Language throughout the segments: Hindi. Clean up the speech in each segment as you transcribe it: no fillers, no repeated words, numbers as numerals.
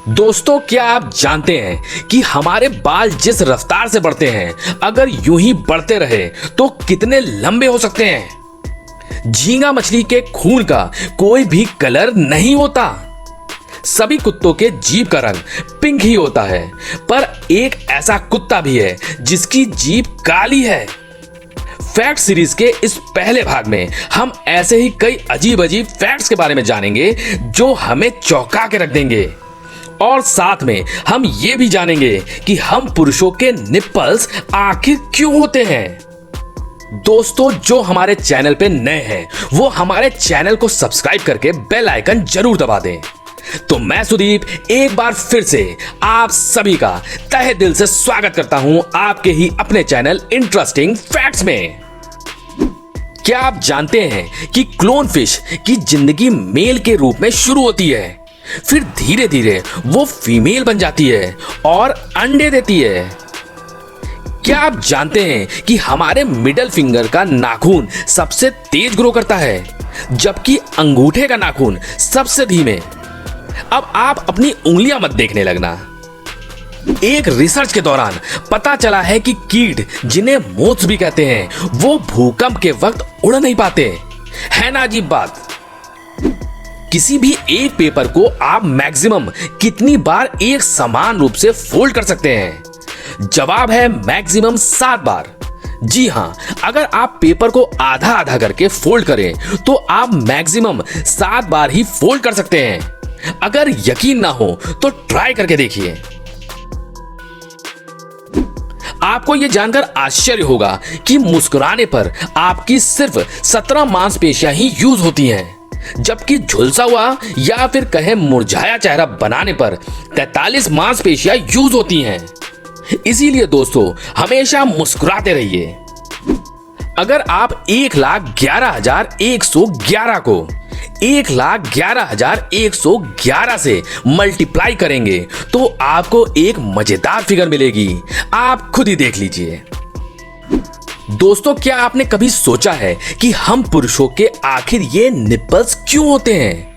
दोस्तों, क्या आप जानते हैं कि हमारे बाल जिस रफ्तार से बढ़ते हैं, अगर यूं ही बढ़ते रहे तो कितने लंबे हो सकते हैं। झींगा मछली के खून का कोई भी कलर नहीं होता। सभी कुत्तों के जीभ का रंग पिंक ही होता है, पर एक ऐसा कुत्ता भी है जिसकी जीभ काली है। फैक्ट सीरीज के इस पहले भाग में हम ऐसे ही कई अजीब अजीब फैक्ट्स के बारे में जानेंगे जो हमें चौंका के रख देंगे। और साथ में हम ये भी जानेंगे कि हम पुरुषों के निप्पल्स आखिर क्यों होते हैं। दोस्तों, जो हमारे चैनल पे नए हैं वो हमारे चैनल को सब्सक्राइब करके बेल आइकन जरूर दबा दें। तो मैं सुदीप एक बार फिर से आप सभी का तहे दिल से स्वागत करता हूं आपके ही अपने चैनल इंटरेस्टिंग फैक्ट्स में। क्या आप जानते हैं कि क्लोन फिश की जिंदगी मेल के रूप में शुरू होती है, फिर धीरे धीरे वो फीमेल बन जाती है और अंडे देती है। क्या आप जानते हैं कि हमारे मिडल फिंगर का नाखून सबसे तेज ग्रो करता है, जबकि अंगूठे का नाखून सबसे धीमे। अब आप अपनी उंगलियां मत देखने लगना। एक रिसर्च के दौरान पता चला है कि कीट, जिन्हें मोथ्स भी कहते हैं, वो भूकंप के वक्त उड़ नहीं पाते। है ना अजीब बात। किसी भी एक पेपर को आप मैक्सिमम कितनी बार एक समान रूप से फोल्ड कर सकते हैं? जवाब है मैक्सिमम 7 बार। जी हां, अगर आप पेपर को आधा आधा करके फोल्ड करें तो आप मैक्सिमम 7 बार ही फोल्ड कर सकते हैं। अगर यकीन ना हो तो ट्राई करके देखिए। आपको यह जानकर आश्चर्य होगा कि मुस्कुराने पर आपकी सिर्फ 17 मांसपेशियां ही यूज होती हैं, जबकि झुलसा हुआ या फिर कहें मुरझाया चेहरा बनाने पर 43 मांसपेशियां यूज होती हैं। इसीलिए दोस्तों, हमेशा मुस्कुराते रहिए। अगर आप 1,11,111 को 1,11,111 से मल्टीप्लाई करेंगे तो आपको एक मजेदार फिगर मिलेगी। आप खुद ही देख लीजिए। दोस्तों, क्या आपने कभी सोचा है कि हम पुरुषों के आखिर ये निप्पल्स क्यों होते हैं?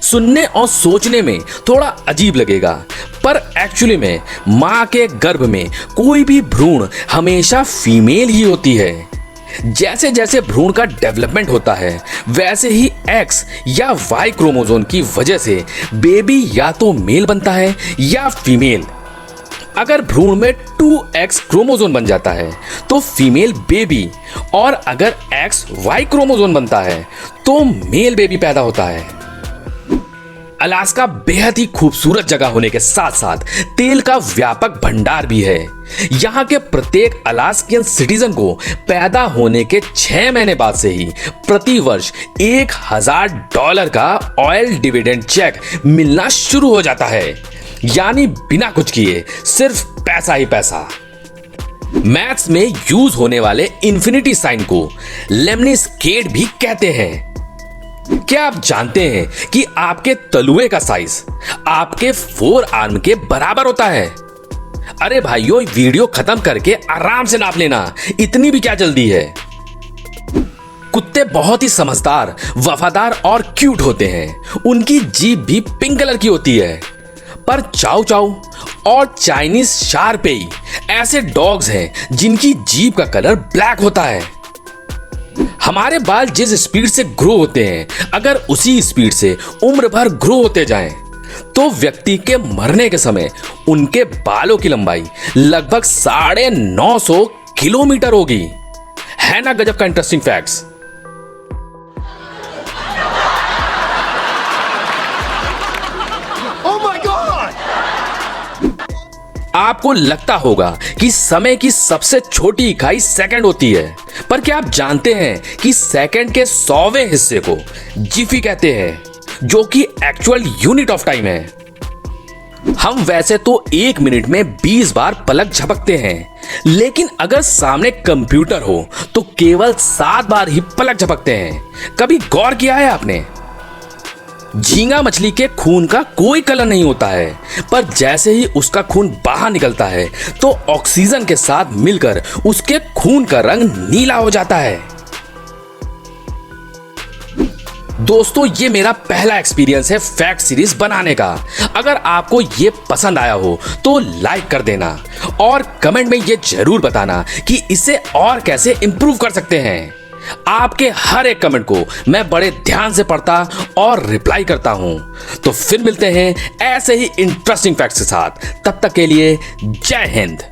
सुनने और सोचने में थोड़ा अजीब लगेगा, पर एक्चुअली में मां के गर्भ में कोई भी भ्रूण हमेशा फीमेल ही होती है। जैसे जैसे भ्रूण का डेवलपमेंट होता है, वैसे ही एक्स या वाई क्रोमोसोम की वजह से बेबी या तो मेल बनता है या फीमेल। अगर भ्रूण में 2X क्रोमोसोम बन जाता है तो फीमेल बेबी, और अगर XY क्रोमोसोम बनता है तो मेल बेबी पैदा होता है। अलास्का बेहद ही खूबसूरत जगह होने के साथ साथ तेल का व्यापक भंडार भी है। यहाँ के प्रत्येक अलास्कियन सिटीजन को पैदा होने के 6 महीने बाद से ही प्रति वर्ष $1,000 का ऑयल डिविडेंड चेक मिलना शुरू हो जाता है, यानी बिना कुछ किए सिर्फ पैसा ही पैसा। मैथ्स में यूज होने वाले इंफिनिटी साइन को लेमनिस्केट भी कहते हैं। क्या आप जानते हैं कि आपके तलुए का साइज आपके 4 आर्म के बराबर होता है? अरे भाइयों, वीडियो खत्म करके आराम से नाप लेना, इतनी भी क्या जल्दी है। कुत्ते बहुत ही समझदार, वफादार और क्यूट होते हैं। उनकी जीभ भी पिंक कलर की होती है। पर चाउ चाउ और चाइनीज शार्पेई ऐसे डॉग्स हैं जिनकी जीभ का कलर ब्लैक होता है। हमारे बाल जिस स्पीड से ग्रो होते हैं, अगर उसी स्पीड से उम्र भर ग्रो होते जाएं, तो व्यक्ति के मरने के समय उनके बालों की लंबाई लगभग 950 किलोमीटर होगी। है ना गजब का इंटरेस्टिंग फैक्ट्स। आपको लगता होगा कि समय की सबसे छोटी इकाई सेकंड होती है, पर क्या आप जानते हैं कि सेकंड के 100वें हिस्से को जिफी कहते हैं, जो कि एक्चुअल यूनिट ऑफ टाइम है। हम वैसे तो 1 मिनट में 20 बार पलक झपकते हैं, लेकिन अगर सामने कंप्यूटर हो तो केवल 7 बार ही पलक झपकते हैं। कभी गौर किया है आपने? झींगा मछली के खून का कोई कलर नहीं होता है, पर जैसे ही उसका खून बाहर निकलता है तो ऑक्सीजन के साथ मिलकर उसके खून का रंग नीला हो जाता है। दोस्तों ये मेरा पहला एक्सपीरियंस है फैक्ट सीरीज बनाने का। अगर आपको ये पसंद आया हो तो लाइक कर देना और कमेंट में ये जरूर बताना कि इसे और कैसे इंप्रूव कर सकते हैं। आपके हर एक कमेंट को मैं बड़े ध्यान से पढ़ता और रिप्लाई करता हूं। तो फिर मिलते हैं ऐसे ही इंटरेस्टिंग फैक्ट्स के साथ। तब तक के लिए जय हिंद।